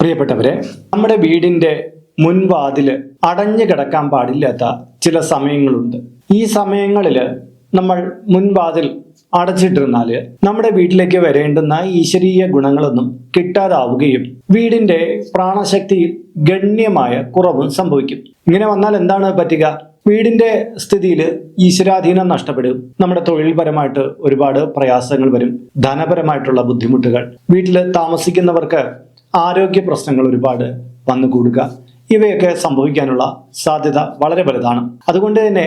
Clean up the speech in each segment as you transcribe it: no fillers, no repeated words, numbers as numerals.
പ്രിയപ്പെട്ടവരെ, നമ്മുടെ വീടിന്റെ മുൻവാതില് അടഞ്ഞു കിടക്കാൻ പാടില്ലാത്ത ചില സമയങ്ങളുണ്ട്. ഈ സമയങ്ങളിൽ നമ്മൾ മുൻവാതിൽ അടച്ചിട്ടിരുന്നാല് നമ്മുടെ വീട്ടിലേക്ക് വരേണ്ടുന്ന ഈശ്വരീയ ഗുണങ്ങളൊന്നും കിട്ടാതാവുകയും വീടിന്റെ പ്രാണശക്തിയിൽ ഗണ്യമായ കുറവും സംഭവിക്കും. ഇങ്ങനെ വന്നാൽ എന്താണ് പറ്റുക? വീടിന്റെ സ്ഥിതിയിൽ ഈശ്വരാധീനം നഷ്ടപ്പെടും. നമ്മുടെ തൊഴിൽപരമായിട്ട് ഒരുപാട് പ്രയാസങ്ങൾ വരും. ധനപരമായിട്ടുള്ള ബുദ്ധിമുട്ടുകൾ, വീട്ടിൽ താമസിക്കുന്നവർക്ക് ആരോഗ്യ പ്രശ്നങ്ങൾ ഒരുപാട് വന്നുകൂടുക, ഇവയൊക്കെ സംഭവിക്കാനുള്ള സാധ്യത വളരെ വലുതാണ്. അതുകൊണ്ട് തന്നെ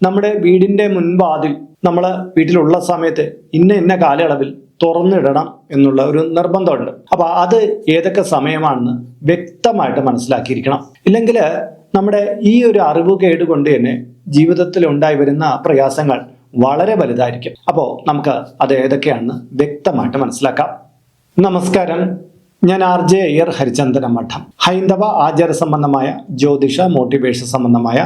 നമ്മുടെ വീടിന്റെ മുൻവാതിൽ നമ്മൾ വീട്ടിലുള്ള സമയത്ത് ഇന്ന കാലയളവിൽ തുറന്നിടണം എന്നുള്ള ഒരു നിർബന്ധമുണ്ട്. അപ്പൊ അത് ഏതൊക്കെ സമയമാണെന്ന് വ്യക്തമായിട്ട് മനസ്സിലാക്കിയിരിക്കണം. ഇല്ലെങ്കിൽ നമ്മുടെ ഈ ഒരു അറിവ് കേടുകൊണ്ട് തന്നെ ജീവിതത്തിൽ ഉണ്ടായി വരുന്ന പ്രയാസങ്ങൾ വളരെ വലുതായിരിക്കും. അപ്പോൾ നമുക്ക് അത് ഏതൊക്കെയാണെന്ന് വ്യക്തമായിട്ട് മനസ്സിലാക്കാം. നമസ്കാരം, ഞാൻ RJ അയ്യർ, ഹരിചന്ദന മഠം. ഹൈന്ദവ ആചാര സംബന്ധമായ ജ്യോതിഷ മോട്ടിവേഷൻ സംബന്ധമായ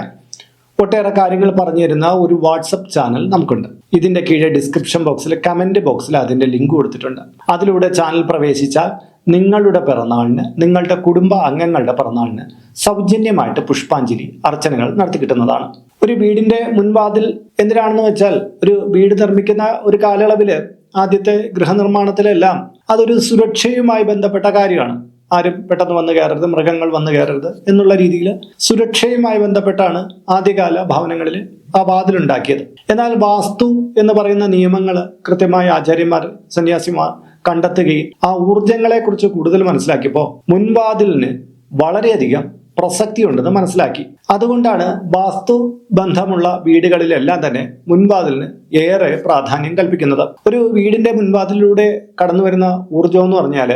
ഒട്ടേറെ കാര്യങ്ങൾ പറഞ്ഞു തരുന്ന ഒരു വാട്സപ്പ് ചാനൽ നമുക്കുണ്ട്. ഇതിന്റെ കീഴെ ഡിസ്ക്രിപ്ഷൻ ബോക്സിൽ കമന്റ് ബോക്സിൽ അതിന്റെ ലിങ്ക് കൊടുത്തിട്ടുണ്ട്. അതിലൂടെ ചാനൽ പ്രവേശിച്ചാൽ നിങ്ങളുടെ പിറന്നാളിന്, നിങ്ങളുടെ കുടുംബ അംഗങ്ങളുടെ പിറന്നാളിന് സൗജന്യമായിട്ട് പുഷ്പാഞ്ജലി അർച്ചനകൾ നടത്തി കിട്ടുന്നതാണ്. ഒരു വീടിന്റെ മുൻവാതിൽ എന്തിനാണെന്ന് വെച്ചാൽ, ഒരു വീട് നിർമ്മിക്കുന്ന ഒരു കാലയളവില് ആദ്യത്തെ ഗൃഹനിർമ്മാണത്തിലെല്ലാം അതൊരു സുരക്ഷയുമായി ബന്ധപ്പെട്ട കാര്യമാണ്. ആരും പെട്ടെന്ന് വന്ന് കയറരുത്, മൃഗങ്ങൾ വന്ന് കയറരുത് എന്നുള്ള രീതിയിൽ സുരക്ഷയുമായി ബന്ധപ്പെട്ടാണ് ആദ്യകാല ഭവനങ്ങളിൽ ആ വാതിലുണ്ടാക്കിയത്. എന്നാൽ വാസ്തു എന്ന് പറയുന്ന നിയമങ്ങൾ കൃത്യമായി ആചാര്യന്മാർ, സന്യാസിമാർ കണ്ടെത്തുകയും ആ ഊർജങ്ങളെ കുറിച്ച് കൂടുതൽ മനസ്സിലാക്കിയപ്പോൾ മുൻവാതിലിന് വളരെയധികം പ്രസക്തി ഉണ്ടെന്ന് മനസ്സിലാക്കി. അതുകൊണ്ടാണ് വാസ്തു ബന്ധമുള്ള വീടുകളിലെല്ലാം തന്നെ മുൻവാതിലിന് ഏറെ പ്രാധാന്യം കൽപ്പിക്കുന്നത്. ഒരു വീടിന്റെ മുൻവാതിലിലൂടെ കടന്നു വരുന്ന ഊർജം എന്ന് പറഞ്ഞാൽ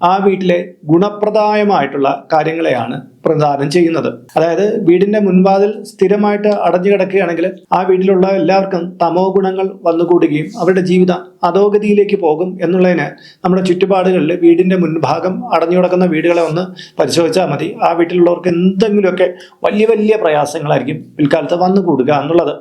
ആ വീട്ടിലെ ഗുണപ്രദമായിട്ടുള്ള കാര്യങ്ങളെയാണ് പ്രദാനം ചെയ്യുന്നത്. അതായത് വീടിന്റെ മുൻവാതിൽ സ്ഥിരമായിട്ട് അടഞ്ഞു കിടക്കുകയാണെങ്കിൽ ആ വീട്ടിലുള്ള എല്ലാവർക്കും തമോ ഗുണങ്ങൾ വന്നുകൂടുകയും അവരുടെ ജീവിതം അധോഗതിയിലേക്ക് പോകും എന്നുള്ളതിന് നമ്മുടെ ചുറ്റുപാടുകളിൽ വീടിന്റെ മുൻഭാഗം അടഞ്ഞു കിടക്കുന്ന വീടുകളെ ഒന്ന് പരിശോധിച്ചാൽ മതി. ആ വീട്ടിലുള്ളവർക്ക് എന്തെങ്കിലുമൊക്കെ വലിയ വലിയ പ്രയാസങ്ങളായിരിക്കും പിൽക്കാലത്ത് വന്നുകൂടുക എന്നുള്ളത്.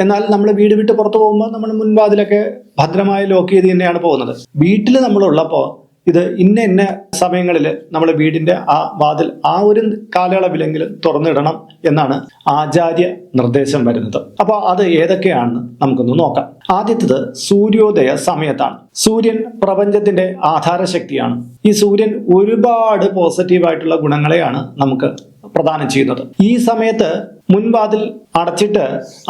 എന്നാൽ നമ്മൾ വീട് വിട്ട് പുറത്തു പോകുമ്പോൾ നമ്മൾ മുൻവാതിലൊക്കെ ഭദ്രമായി ലോക്ക് ചെയ്ത് തന്നെയാണ് പോകുന്നത്. വീട്ടിൽ നമ്മളുള്ളപ്പോൾ ഇത് ഇന്ന സമയങ്ങളിൽ നമ്മൾ വീടിന്റെ ആ വാതിൽ ആ ഒരു കാലയളവിലെങ്കിലും തുറന്നിടണം എന്നാണ് ആചാര്യ നിർദ്ദേശം വരുന്നത്. അപ്പൊ അത് ഏതൊക്കെയാണെന്ന് നമുക്കൊന്ന് നോക്കാം. ആദ്യത്തേത് സൂര്യോദയ സമയത്താണ്. സൂര്യൻ പ്രപഞ്ചത്തിന്റെ ആധാരശക്തിയാണ്. ഈ സൂര്യൻ ഒരുപാട് പോസിറ്റീവായിട്ടുള്ള ഗുണങ്ങളെയാണ് നമുക്ക് പ്രദാനം ചെയ്യുന്നത്. ഈ സമയത്ത് മുൻവാതിൽ അടച്ചിട്ട്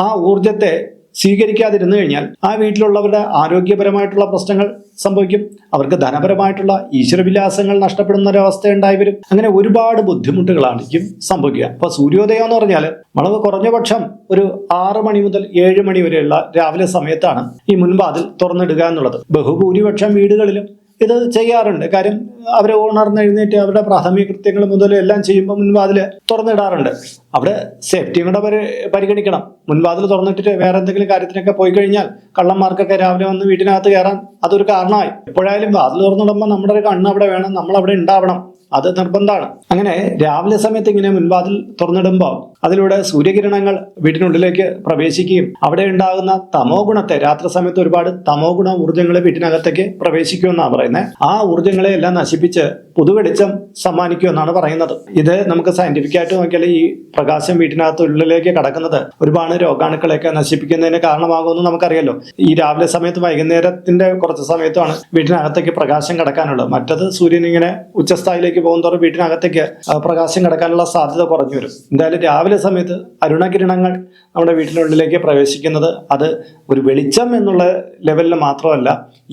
ആ ഊർജത്തെ സ്വീകരിക്കാതിരുന്നു കഴിഞ്ഞാൽ ആ വീട്ടിലുള്ളവരുടെ ആരോഗ്യപരമായിട്ടുള്ള പ്രശ്നങ്ങൾ സംഭവിക്കും. അവർക്ക് ധനപരമായിട്ടുള്ള ഈശ്വരവിലാസങ്ങൾ നഷ്ടപ്പെടുന്ന ഒരവസ്ഥ ഉണ്ടായി വരും. അങ്ങനെ ഒരുപാട് ബുദ്ധിമുട്ടുകളായിരിക്കും സംഭവിക്കുക. അപ്പൊ സൂര്യോദയം എന്ന് പറഞ്ഞാൽ വളരെ കുറഞ്ഞ പക്ഷം ഒരു 6 മണി മുതൽ 7 മണി വരെയുള്ള രാവിലെ സമയത്താണ് ഈ മുൻവാതിൽ തുറന്നിടുക എന്നുള്ളത്. ബഹുഭൂരിപക്ഷം വീടുകളിലും ഇത് ചെയ്യാറുണ്ട്. കാര്യം അവർ ഉണർന്നെഴുന്നേറ്റ് അവരുടെ പ്രാഥമിക കൃത്യങ്ങൾ മുതൽ എല്ലാം ചെയ്യുമ്പോൾ മുൻവാതിൽ തുറന്നിടാറുണ്ട്. അവിടെ സേഫ്റ്റിയും കൂടെ പരിഗണിക്കണം. മുൻവാതിൽ തുറന്നിട്ടിട്ട് വേറെ എന്തെങ്കിലും കാര്യത്തിനൊക്കെ പോയി കഴിഞ്ഞാൽ കള്ളന്മാർക്കൊക്കെ രാവിലെ വന്ന് വീട്ടിനകത്ത് കയറാൻ അതൊരു കാരണമായി. എപ്പോഴായാലും വാതിൽ തുറന്നിടുമ്പോൾ നമ്മുടെ ഒരു കണ്ണ് അവിടെ വേണം, നമ്മൾ അവിടെ ഉണ്ടാവണം, അത് നിർബന്ധമാണ്. അങ്ങനെ രാവിലെ സമയത്ത് ഇങ്ങനെ മുൻവാതിൽ തുറന്നിടുമ്പോൾ അതിലൂടെ സൂര്യകിരണങ്ങൾ വീട്ടിനുള്ളിലേക്ക് പ്രവേശിക്കുകയും അവിടെ ഉണ്ടാകുന്ന തമോ ഗുണത്തെ, രാത്രി സമയത്ത് ഒരുപാട് തമോ ഗുണ ഊർജ്ജങ്ങൾ വീട്ടിനകത്തേക്ക് പ്രവേശിക്കുമെന്നാണ് പറയുന്നത്. ആ ഊർജ്ജങ്ങളെ എല്ലാം നശിപ്പിച്ച് പുതുവെളിച്ചം സമ്മാനിക്കുമെന്നാണ് പറയുന്നത്. ഇത് നമുക്ക് സയന്റിഫിക് ആയിട്ട് നോക്കിയാൽ ഈ പ്രകാശം വീട്ടിനകത്ത് ഉള്ളിലേക്ക് കടക്കുന്നത് ഒരുപാട് രോഗാണുക്കളെയൊക്കെ നശിപ്പിക്കുന്നതിന് കാരണമാകുമെന്ന് നമുക്കറിയാലോ. ഈ രാവിലെ സമയത്ത് വൈകുന്നേരത്തിന്റെ കുറച്ച് സമയത്താണ് വീട്ടിനകത്തേക്ക് പ്രകാശം കടക്കാനുള്ളത്. മറ്റത് സൂര്യൻ ഇങ്ങനെ ഉച്ചസ്ഥായിലേക്ക് പോകുന്നതോറും വീട്ടിനകത്തേക്ക് പ്രകാശം കടക്കാനുള്ള സാധ്യത കുറഞ്ഞു വരും. എന്തായാലും രാവിലെ സമയത്ത് അരുണകിരണങ്ങൾ നമ്മുടെ വീട്ടിനുള്ളിലേക്ക് പ്രവേശിക്കുന്നത് അത് ഒരു വെളിച്ചം എന്നുള്ള ലെവലിൽ മാത്രമല്ല,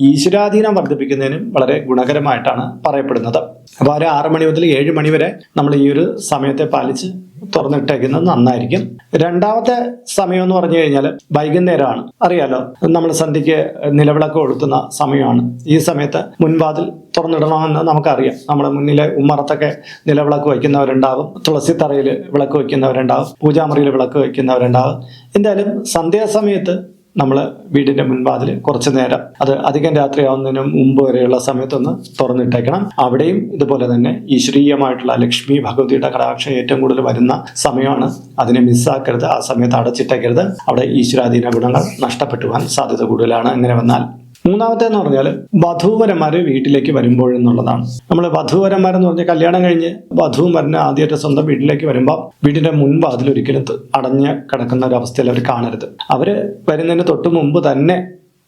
ഈശ്വരാധീനം വർദ്ധിപ്പിക്കുന്നതിനും വളരെ ഗുണകരമായിട്ടാണ് പറയപ്പെടുന്നത്. അപ്പോൾ ഒരു 6 മണി മുതൽ 7 മണി വരെ നമ്മൾ ഈ ഒരു സമയത്തെ പാലിച്ച് തുറന്നിട്ടേക്കുന്നത് നന്നായിരിക്കും. രണ്ടാമത്തെ സമയം എന്ന് പറഞ്ഞു കഴിഞ്ഞാൽ വൈകുന്നേരമാണ്. അറിയാലോ, നമ്മൾ സന്ധ്യയ്ക്ക് നിലവിളക്ക് കൊളുത്തുന്ന സമയമാണ്. ഈ സമയത്ത് മുൻവാതിൽ തുറന്നിടണമെന്ന് നമുക്കറിയാം. നമ്മുടെ മുന്നിലെ ഉമ്മറത്തൊക്കെ നിലവിളക്ക് വയ്ക്കുന്നവരുണ്ടാവും, തുളസി തറയിൽ വിളക്ക് വയ്ക്കുന്നവരുണ്ടാവും, പൂജാമുറിയിൽ വിളക്ക് വയ്ക്കുന്നവരുണ്ടാവും. എന്തായാലും സന്ധ്യാസമയത്ത് നമ്മൾ വീടിന്റെ മുൻവാതിൽ കുറച്ചു നേരം, അത് അധികം രാത്രിയാവുന്നതിന് മുമ്പ് വരെയുള്ള സമയത്തൊന്ന് തുറന്നിട്ടേക്കണം. അവിടെയും ഇതുപോലെ തന്നെ ഈശ്വരീയമായിട്ടുള്ള ലക്ഷ്മി ഭഗവതിയുടെ കടാക്ഷം ഏറ്റവും കൂടുതൽ വരുന്ന സമയമാണ്. അതിനെ മിസ്സാക്കരുത്. ആ സമയത്ത് അടച്ചിട്ടേക്കരുത്. അവിടെ ഈശ്വരാധീന ഗുണങ്ങൾ നഷ്ടപ്പെട്ടു പോകാൻ സാധ്യത കൂടുതലാണ്. അങ്ങനെ വന്നാൽ മൂന്നാമത്തേന്ന് പറഞ്ഞാൽ വധൂവരന്മാർ വീട്ടിലേക്ക് വരുമ്പോഴെന്നുള്ളതാണ്. നമ്മൾ വധൂവരന്മാരെന്ന് പറഞ്ഞാൽ കല്യാണം കഴിഞ്ഞ് വധുവും വരന് ആദ്യമായിട്ട് സ്വന്തം വീട്ടിലേക്ക് വരുമ്പോൾ വീടിന്റെ മുൻവാതിൽ ഒരിക്കലും അടഞ്ഞ് കിടക്കുന്ന ഒരു അവസ്ഥയിൽ അവർ കാണരുത്. അവര് വരുന്നതിന് തൊട്ട് മുമ്പ് തന്നെ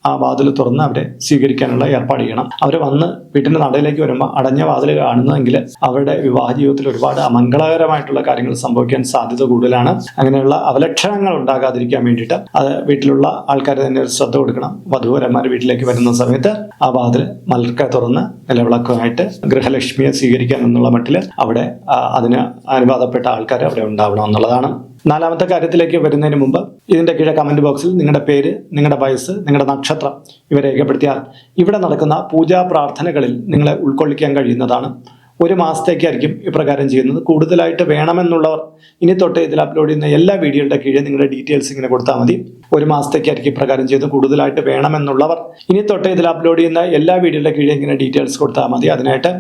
ആ വാതിൽ തുറന്ന് അവരെ സ്വീകരിക്കാനുള്ള ഏർപ്പാട് ചെയ്യണം. അവർ വന്ന് വീട്ടിന്റെ നടയിലേക്ക് വരുമ്പോൾ അടഞ്ഞ വാതിൽ കാണുന്നതെങ്കിൽ അവരുടെ വിവാഹ ജീവിതത്തിൽ ഒരുപാട് അമംഗളകരമായിട്ടുള്ള കാര്യങ്ങൾ സംഭവിക്കാൻ സാധ്യത കൂടുതലാണ്. അങ്ങനെയുള്ള അവലക്ഷണങ്ങൾ ഉണ്ടാകാതിരിക്കാൻ വേണ്ടിയിട്ട് അത് വീട്ടിലുള്ള ആൾക്കാർ തന്നെ ഒരു ശ്രദ്ധ കൊടുക്കണം. വധൂവരന്മാർ വീട്ടിലേക്ക് വരുന്ന സമയത്ത് ആ വാതിൽ മലർക്കെ തുറന്ന് നിലവിളക്കുമായിട്ട് ഗൃഹലക്ഷ്മിയെ സ്വീകരിക്കാൻ എന്നുള്ള മട്ടിൽ അവിടെ അതിന് അനുവാദപ്പെട്ട ആൾക്കാർ അവിടെ ഉണ്ടാവണം എന്നുള്ളതാണ്. നാലാമത്തെ കാര്യത്തിലേക്ക് വരുന്നതിന് മുമ്പ് ഇതിന്റെ കീഴെ കമന്റ് ബോക്സിൽ നിങ്ങളുടെ പേര്, നിങ്ങളുടെ വയസ്സ്, നിങ്ങളുടെ നക്ഷത്രം ഇവ രേഖപ്പെടുത്തിയാൽ ഇവിടെ നടക്കുന്ന പൂജാ പ്രാർത്ഥനകളിൽ നിങ്ങളെ ഉൾക്കൊള്ളിക്കാൻ കഴിയുന്നതാണ്. 1 മാസത്തേക്കായിരിക്കും ഇപ്രകാരം ചെയ്യുന്നത്. കൂടുതലായിട്ട് വേണമെന്നുള്ളവർ ഇനി തൊട്ട് ഇതിൽ അപ്ലോഡ് ചെയ്യുന്ന എല്ലാ വീഡിയോയുടെ കീഴെ നിങ്ങളുടെ ഡീറ്റെയിൽസ് ഇങ്ങനെ കൊടുത്താൽ മതി. 1 മാസത്തേക്കായിരിക്കും ഇപ്രകാരം ചെയ്ത്. കൂടുതലായിട്ട് വേണമെന്നുള്ളവർ ഇനി തൊട്ട് ഇതിൽ അപ്ലോഡ് ചെയ്യുന്ന എല്ലാ വീഡിയോയുടെ കീഴെ ഇങ്ങനെ ഡീറ്റെയിൽസ് കൊടുത്താൽ മതി. അതിനായിട്ട്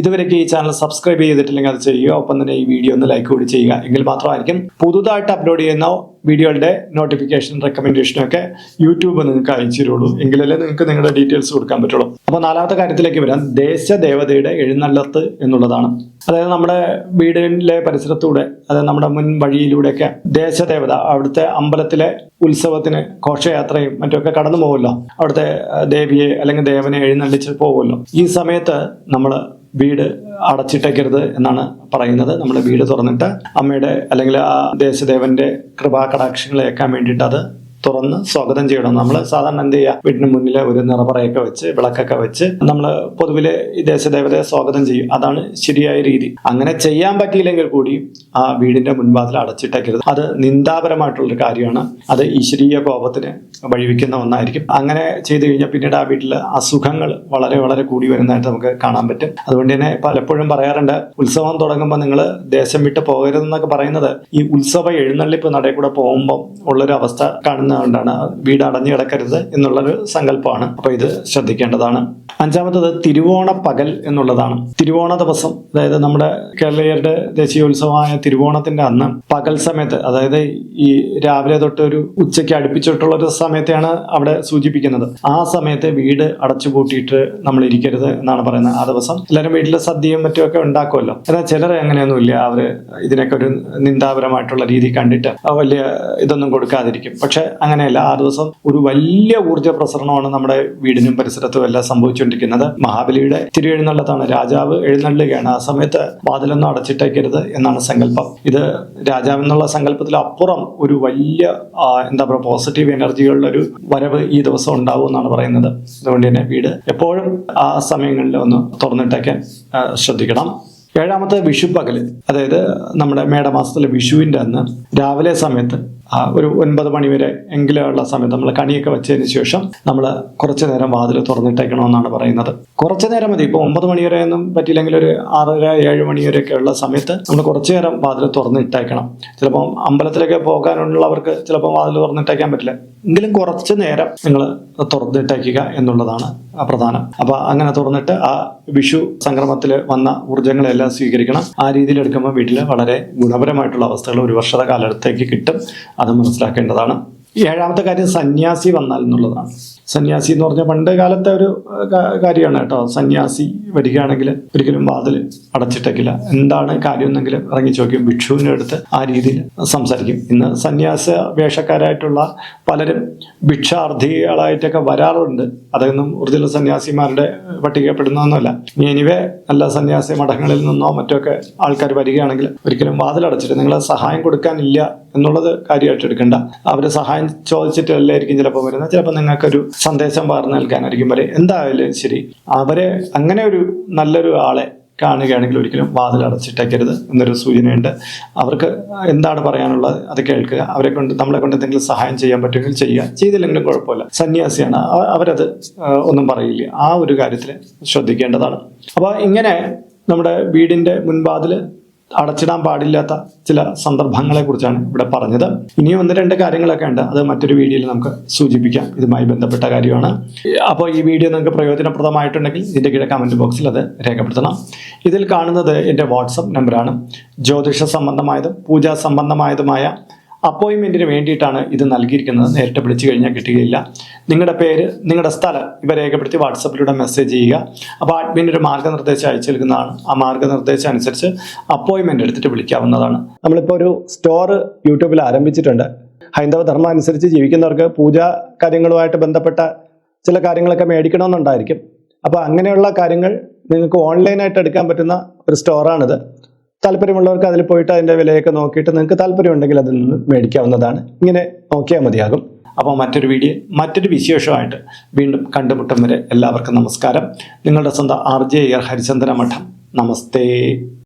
ഇതുവരെയ്ക്ക് ഈ ചാനൽ സബ്സ്ക്രൈബ് ചെയ്തിട്ടില്ലെങ്കിൽ അത് ചെയ്യുക. ഒപ്പം തന്നെ ഈ വീഡിയോ ഒന്ന് ലൈക്ക് കൂടി ചെയ്യുക. എങ്കിൽ മാത്രമായിരിക്കും പുതുതായിട്ട് അപ്ലോഡ് ചെയ്യുന്ന വീഡിയോയുടെ നോട്ടിഫിക്കേഷൻ, റെക്കമെൻഡേഷനും ഒക്കെ യൂട്യൂബ് നിങ്ങൾക്ക് അയച്ചു തരുള്ളൂ. എങ്കിലല്ലേ നിങ്ങൾക്ക് നിങ്ങളുടെ ഡീറ്റെയിൽസ് കൊടുക്കാൻ പറ്റുള്ളൂ. അപ്പോൾ നാലാമത്തെ കാര്യത്തിലേക്ക് വരാം. ദേശദേവതയുടെ എഴുന്നള്ളത്ത് എന്നുള്ളതാണ്. അതായത് നമ്മുടെ വീടിലെ പരിസരത്തൂടെ, അതായത് നമ്മുടെ മുൻ വഴിയിലൂടെയൊക്കെ ദേശദേവത അവിടുത്തെ അമ്പലത്തിലെ ഉത്സവത്തിന് ഘോഷയാത്രയും മറ്റുമൊക്കെ കടന്നു പോകുമല്ലോ. അവിടുത്തെ ദേവിയെ അല്ലെങ്കിൽ ദേവനെ എഴുന്നള്ളിച്ച് പോകുമല്ലോ. ഈ സമയത്ത് നമ്മൾ വീട് അടച്ചിട്ടേക്കരുത് എന്നാണ് പറയുന്നത്. നമ്മൾ വീട് തുറന്നിട്ട് അമ്മയുടെ അല്ലെങ്കിൽ ആ ദേശദേവന്റെ കൃപാകടാക്ഷങ്ങളെ ഏൽക്കാൻ വേണ്ടിയിട്ട് അത് തുറന്ന് സ്വാഗതം ചെയ്യണം. നമ്മൾ സാധാരണ എന്ത് ചെയ്യുക, വീടിന് മുന്നിൽ ഒരു നിറപറയൊക്കെ വെച്ച് വിളക്കൊക്കെ വെച്ച് നമ്മൾ പൊതുവിലെ ഈ ദേശദേവതയെ സ്വാഗതം ചെയ്യും. അതാണ് ശരിയായ രീതി. അങ്ങനെ ചെയ്യാൻ പറ്റിയില്ലെങ്കിൽ കൂടി ആ വീടിന്റെ മുൻവാതിൽ അടച്ചിട്ടേക്കരുത്. അത് നിന്ദാപരമായിട്ടുള്ളൊരു കാര്യമാണ്. അത് ഈശ്വരീയ കോപത്തിന് വഴിവെക്കുന്ന ഒന്നായിരിക്കും. അങ്ങനെ ചെയ്തു കഴിഞ്ഞാൽ പിന്നീട് ആ വീട്ടിൽ അസുഖങ്ങൾ വളരെ വളരെ കൂടി വരുന്നതായിട്ട് നമുക്ക് കാണാൻ പറ്റും. അതുകൊണ്ട് തന്നെ പലപ്പോഴും പറയാറുണ്ട്, ഉത്സവം തുടങ്ങുമ്പോൾ നിങ്ങൾ ദേശം വിട്ട് പോകരുതെന്നൊക്കെ പറയുന്നത് ഈ ഉത്സവ എഴുന്നള്ളിപ്പ് നടയിൽ കൂടെ പോകുമ്പോൾ ഉള്ളൊരു അവസ്ഥ കാണുന്ന ാണ്. വീട് അടഞ്ഞു കിടക്കരുത് എന്നുള്ളൊരു സങ്കല്പമാണ്. അപ്പൊ ഇത് ശ്രദ്ധിക്കേണ്ടതാണ്. അഞ്ചാമത്തത് തിരുവോണ പകൽ എന്നുള്ളതാണ്. തിരുവോണ ദിവസം, അതായത് നമ്മുടെ കേരളീയരുടെ ദേശീയോത്സവമായ തിരുവോണത്തിന്റെ അന്ന് പകൽ സമയത്ത്, അതായത് ഈ രാവിലെ തൊട്ട് ഒരു ഉച്ചയ്ക്ക് അടുപ്പിച്ചിട്ടുള്ള ഒരു സമയത്തെയാണ് അവിടെ സൂചിപ്പിക്കുന്നത്. ആ സമയത്ത് വീട് അടച്ചുപൂട്ടിയിട്ട് നമ്മൾ ഇരിക്കരുത് എന്നാണ് പറയുന്നത്. ആ ദിവസം എല്ലാവരും വീട്ടിലെ സദ്യയും മറ്റുമൊക്കെ ഉണ്ടാക്കുമല്ലോ. എന്നാൽ ചിലർ അങ്ങനെയൊന്നുമില്ല. അവര് ഇതിനൊക്കെ ഒരു നിന്ദാപരമായിട്ടുള്ള രീതി കണ്ടിട്ട് വലിയ ഇതൊന്നും കൊടുക്കാതിരിക്കും. പക്ഷെ അങ്ങനെയല്ല. ആ ദിവസം ഒരു വലിയ ഊർജ്ജ പ്രസരണമാണ് നമ്മുടെ വീടിനും പരിസരത്തും എല്ലാം സംഭവിച്ചുകൊണ്ടിരിക്കുന്നത്. മഹാബലിയുടെ തിരുവെഴുന്നള്ളത്താണ്. രാജാവ് എഴുന്നള്ളുകയാണ്. ആ സമയത്ത് വാതിലൊന്നും അടച്ചിട്ടേക്കരുത് എന്നാണ് സങ്കല്പം. ഇത് രാജാവെന്നുള്ള സങ്കല്പത്തിൽ അപ്പുറം ഒരു വലിയ എന്താ പറയുക, പോസിറ്റീവ് എനർജികളുടെ ഒരു വരവ് ഈ ദിവസം ഉണ്ടാവും എന്നാണ് പറയുന്നത്. അതുകൊണ്ട് തന്നെ വീട് എപ്പോഴും ആ സമയങ്ങളിൽ ഒന്ന് തുറന്നിട്ടേക്കാൻ ശ്രദ്ധിക്കണം. ഏഴാമത്തെ വിഷു പകല്, അതായത് നമ്മുടെ മേടമാസത്തിലെ വിഷുവിന്റെ അന്ന് രാവിലെ സമയത്ത് ഒരു 9 മണി വരെ എങ്കിലുള്ള സമയത്ത് നമ്മൾ കണിയൊക്കെ വെച്ചതിന് ശേഷം നമ്മൾ കുറച്ചു നേരം വാതിൽ തുറന്നിട്ടേക്കണമെന്നാണ് പറയുന്നത്. കുറച്ചു നേരം മതി. ഇപ്പോൾ 9 മണി വരെ ഒന്നും പറ്റിയില്ലെങ്കിൽ ഒരു 6:30-7 മണി വരെയൊക്കെ ഉള്ള സമയത്ത് നമ്മൾ കുറച്ചു നേരം വാതിൽ തുറന്നിട്ടേക്കണം. ചിലപ്പോൾ അമ്പലത്തിലേക്ക് പോകാനുള്ളവർക്ക് ചിലപ്പോൾ വാതിൽ തുറന്നിട്ടേക്കാൻ പറ്റില്ല. എങ്കിലും കുറച്ചു നേരം നിങ്ങൾ തുറന്നിട്ടേക്കുക എന്നുള്ളതാണ് പ്രധാനം. അപ്പൊ അങ്ങനെ തുറന്നിട്ട് ആ വിഷു സംക്രമത്തിൽ വന്ന ഊർജ്ജങ്ങളെല്ലാം സ്വീകരിക്കണം. ആ രീതിയിൽ എടുക്കുമ്പോൾ വീട്ടിൽ വളരെ ഗുണപരമായിട്ടുള്ള അവസ്ഥകൾ ഒരു വർഷത്തെ കാലത്തേക്ക് കിട്ടും. അത് മനസ്സിലാക്കേണ്ടതാണ്. ഏഴാമത്തെ കാര്യം സന്യാസി വന്നാൽ എന്നുള്ളതാണ്. സന്യാസി എന്ന് പറഞ്ഞാൽ പണ്ട് കാലത്തെ ഒരു കാര്യമാണ് കേട്ടോ. സന്യാസി വരികയാണെങ്കിൽ ഒരിക്കലും വാതിൽ അടച്ചിട്ടേക്കില്ല. എന്താണ് കാര്യം എന്നെങ്കിലും ഇറങ്ങി ചോദിക്കും. ഭിക്ഷുവിനെ എടുത്ത് ആ രീതിയിൽ സംസാരിക്കും. ഇന്ന് സന്യാസ വേഷക്കാരായിട്ടുള്ള പലരും ഭിക്ഷാർത്ഥികളായിട്ടൊക്കെ വരാറുണ്ട്. അതൊന്നും ഒറിജിനൽ സന്യാസിമാരുടെ പട്ടികപ്പെടുന്നതൊന്നുമല്ല. എനിവേ നല്ല സന്യാസി മഠങ്ങളിൽ നിന്നോ മറ്റൊക്കെ ആൾക്കാർ വരികയാണെങ്കിൽ ഒരിക്കലും വാതിലടച്ചിട്ട് നിങ്ങളെ സഹായം കൊടുക്കാനില്ല എന്നുള്ളത് കാര്യമായിട്ട് എടുക്കണ്ട. അവർ സഹായം ചോദിച്ചിട്ടല്ലായിരിക്കും ചിലപ്പോൾ വരുന്നത്. ചിലപ്പോൾ നിങ്ങൾക്കൊരു സന്ദേശം പകർന്നു നൽകാനായിരിക്കും വരെ. എന്തായാലും ശരി, അവരെ അങ്ങനെ ഒരു നല്ലൊരു ആളെ കാണുകയാണെങ്കിൽ ഒരിക്കലും വാതിൽ അടച്ചിട്ടേക്കരുത് എന്നൊരു സൂചനയുണ്ട്. അവർക്ക് എന്താണ് പറയാനുള്ളത് അത് കേൾക്കുക. നമ്മളെ കൊണ്ട് എന്തെങ്കിലും സഹായം ചെയ്യാൻ പറ്റുമെങ്കിൽ ചെയ്യുക. ചെയ്തില്ലെങ്കിലും കുഴപ്പമില്ല. സന്യാസിയാണ്, അവരത് ഒന്നും പറയില്ല. ആ ഒരു കാര്യത്തിൽ ശ്രദ്ധിക്കേണ്ടതാണ്. അപ്പോൾ ഇങ്ങനെ നമ്മുടെ വീടിന്റെ മുൻവാതിൽ അടച്ചിടാൻ പാടില്ലാത്ത ചില സന്ദർഭങ്ങളെ കുറിച്ചാണ് ഇവിടെ പറഞ്ഞത്. ഇനിയും 1-2 കാര്യങ്ങളൊക്കെ ഉണ്ട്. അത് മറ്റൊരു വീഡിയോയിൽ നമുക്ക് സൂചിപ്പിക്കാം. ഇതുമായി ബന്ധപ്പെട്ട കാര്യമാണ്. അപ്പോൾ ഈ വീഡിയോ നിങ്ങൾക്ക് പ്രയോജനപ്രദമായിട്ടുണ്ടെങ്കിൽ ഇതിന്റെ കീഴെ കമന്റ് ബോക്സിൽ അത് രേഖപ്പെടുത്തണം. ഇതിൽ കാണുന്നത് എൻ്റെ വാട്സപ്പ് നമ്പറാണ്. ജ്യോതിഷ സംബന്ധമായതും പൂജാ സംബന്ധമായതുമായ അപ്പോയിൻമെൻറ്റിന് വേണ്ടിയിട്ടാണ് ഇത് നൽകിയിരിക്കുന്നത്. നേരിട്ട് വിളിച്ചു കഴിഞ്ഞാൽ കിട്ടുകയില്ല. നിങ്ങളുടെ പേര്, നിങ്ങളുടെ സ്ഥലം ഇവ രേഖപ്പെടുത്തി വാട്സപ്പിലൂടെ മെസ്സേജ് ചെയ്യുക. അപ്പോൾ അഡ്മിൻ ഒരു മാർഗ്ഗനിർദ്ദേശം അയച്ചു നൽകുന്നതാണ്. ആ മാർഗ്ഗനിർദ്ദേശം അനുസരിച്ച് അപ്പോയിൻമെൻറ്റ് എടുത്തിട്ട് വിളിക്കാവുന്നതാണ്. നമ്മളിപ്പോൾ ഒരു സ്റ്റോർ യൂട്യൂബിൽ ആരംഭിച്ചിട്ടുണ്ട്. ഹൈന്ദവ ധർമ്മം അനുസരിച്ച് ജീവിക്കുന്നവർക്ക് പൂജാ കാര്യങ്ങളുമായിട്ട് ബന്ധപ്പെട്ട ചില കാര്യങ്ങളൊക്കെ മേടിക്കണമെന്നുണ്ടായിരിക്കും. അപ്പോൾ അങ്ങനെയുള്ള കാര്യങ്ങൾ നിങ്ങൾക്ക് ഓൺലൈനായിട്ട് എടുക്കാൻ പറ്റുന്ന ഒരു സ്റ്റോറാണിത്. താല്പര്യമുള്ളവർക്ക് അതിൽ പോയിട്ട് അതിൻ്റെ വിലയൊക്കെ നോക്കിയിട്ട് നിങ്ങൾക്ക് താല്പര്യമുണ്ടെങ്കിൽ അതിൽ നിന്ന് മേടിക്കാവുന്നതാണ്. ഇങ്ങനെ നോക്കിയാൽ മതിയാകും. അപ്പോൾ മറ്റൊരു വീഡിയോ, മറ്റൊരു വിശേഷമായിട്ട് വീണ്ടും കണ്ടുമുട്ടും വരെ എല്ലാവർക്കും നമസ്കാരം. നിങ്ങളുടെ സ്വന്തം RJ ഹരിചന്ദ്ര മഠം. നമസ്തേ.